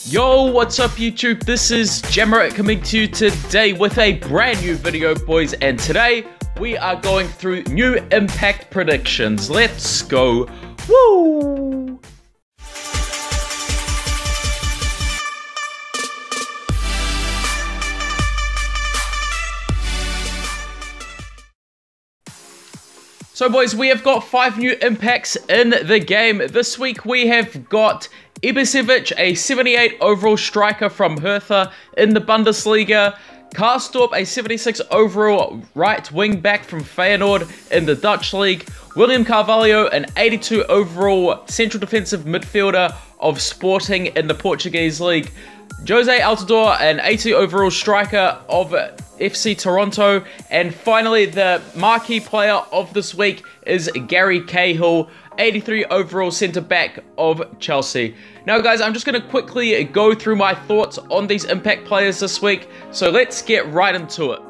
Yo, what's up YouTube? This is JamMerit coming to you today with a brand new video, boys, and today we are going through new impact predictions. Let's go. Woo! So boys, we have got 5 new impacts in the game. This week we have got Ibisevic, a 78 overall striker from Hertha in the Bundesliga. Karsdorp, a 76 overall right wing back from Feyenoord in the Dutch league. William Carvalho, an 82 overall central defensive midfielder of Sporting in the Portuguese league. Jose Altidore, an 80 overall striker of FC Toronto. And finally, the marquee player of this week is Gary Cahill, 83 overall centre-back of Chelsea. Now guys, I'm just going to quickly go through my thoughts on these impact players this week, so let's get right into it.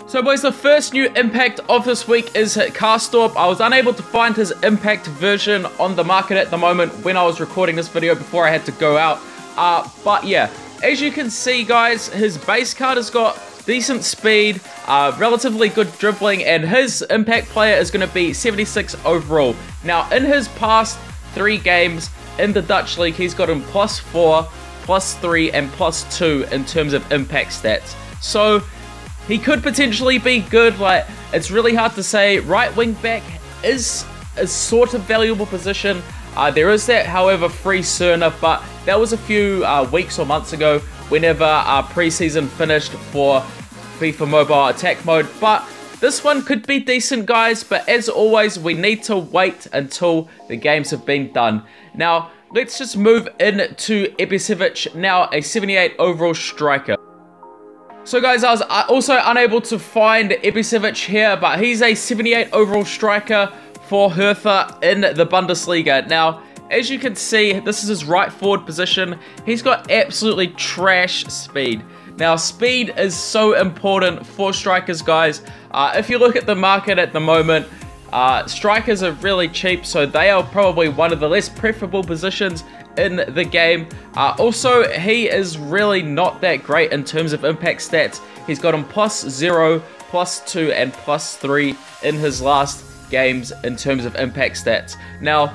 So boys, the first new impact of this week is Karsdorp. I was unable to find his impact version on the market at the moment when I was recording this video before I had to go out. But yeah, as you can see guys, his base card has got decent speed, relatively good dribbling, and his impact player is going to be 76 overall. Now, in his past 3 games in the Dutch league, he's gotten +4, +3, and +2 in terms of impact stats. So, he could potentially be good. Like, it's really hard to say. Right wing back is a sort of valuable position. There is that, however, free Cerner, but that was a few weeks or months ago whenever our preseason finished for FIFA Mobile attack mode. But this one could be decent, guys, but as always, we need to wait until the games have been done. Now, let's just move into Ibisevic, now a 78 overall striker. So guys, I was also unable to find Ibisevic here, but he's a 78 overall striker for Hertha in the Bundesliga. Now, as you can see, this is his right forward position. He's got absolutely trash speed. Now, speed is so important for strikers, guys. If you look at the market at the moment, strikers are really cheap, so they are probably one of the less preferable positions in the game. Also, he is really not that great in terms of impact stats. He's got him +0, +2, and +3 in his last games in terms of impact stats. Now,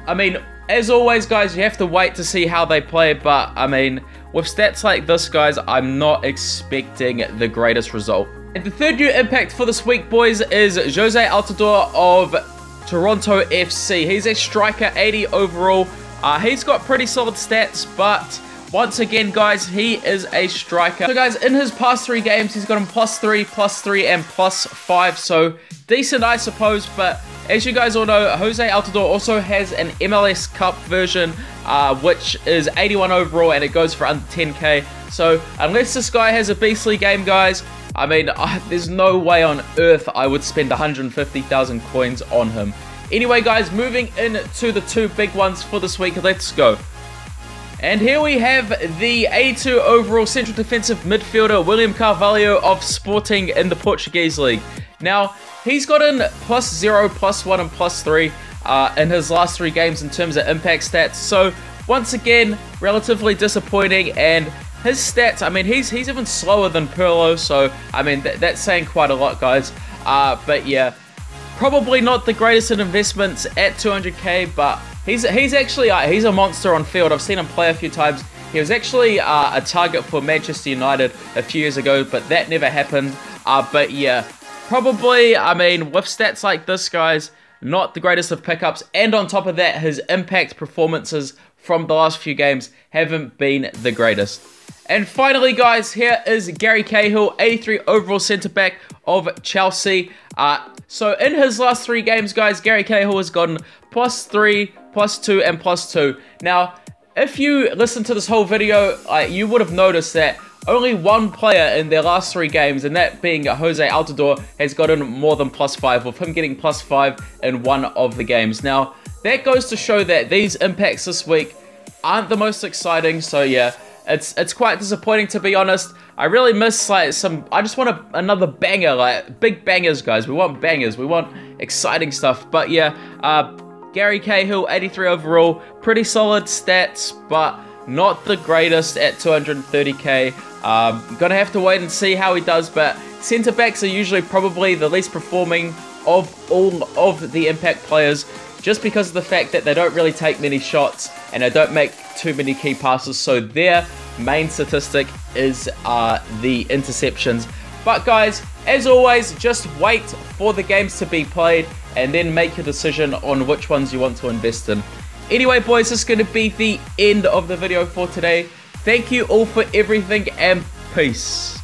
I mean, as always, guys, you have to wait to see how they play, but, I mean, with stats like this, guys, I'm not expecting the greatest result. And the third new impact for this week, boys, is Jose Altidore of Toronto FC. He's a striker, 80 overall. He's got pretty solid stats, but once again, guys, he is a striker. So, guys, in his past 3 games, he's got him +3, +3, and +5, so decent, I suppose, but as you guys all know, Jose Altidore also has an MLS Cup version, which is 81 overall, and it goes for under 10k. So, unless this guy has a beastly game, guys, I mean, there's no way on earth I would spend 150,000 coins on him. Anyway, guys, moving into the 2 big ones for this week, let's go. And here we have the 82 overall central defensive midfielder, William Carvalho of Sporting in the Portuguese league. Now, he's gotten +0, +1, and +3 in his last 3 games in terms of impact stats. So, once again, relatively disappointing. And his stats, I mean, he's even slower than Pirlo. So, I mean, that's saying quite a lot, guys. But yeah, probably not the greatest in investments at 200k, but he's actually he's a monster on field. I've seen him play a few times. He was actually a target for Manchester United a few years ago, but that never happened. But yeah, probably, I mean, with stats like this, guys, not the greatest of pickups. And on top of that, his impact performances from the last few games haven't been the greatest. And finally, guys, here is Gary Cahill, 83 overall centre-back of Chelsea. So in his last 3 games, guys, Gary Cahill has gotten +3, +2, and +2. Now, if you listen to this whole video, you would have noticed that only one player in their last 3 games, and that being Jose Altidore, has gotten more than +5, with him getting +5 in 1 of the games. Now, that goes to show that these impacts this week aren't the most exciting, so yeah, it's quite disappointing, to be honest. I really miss, like, I just want another banger, like, big bangers, guys. We want bangers, we want exciting stuff. But yeah, Gary Cahill, 83 overall, pretty solid stats, but not the greatest at 230k. Gonna have to wait and see how he does, but centre backs are usually probably the least performing of all of the Impact players, just because of the fact that they don't really take many shots and they don't make too many key passes, so their main statistic is the interceptions. But guys, as always, just wait for the games to be played and then make your decision on which ones you want to invest in. Anyway boys, this is going to be the end of the video for today. Thank you all for everything and peace.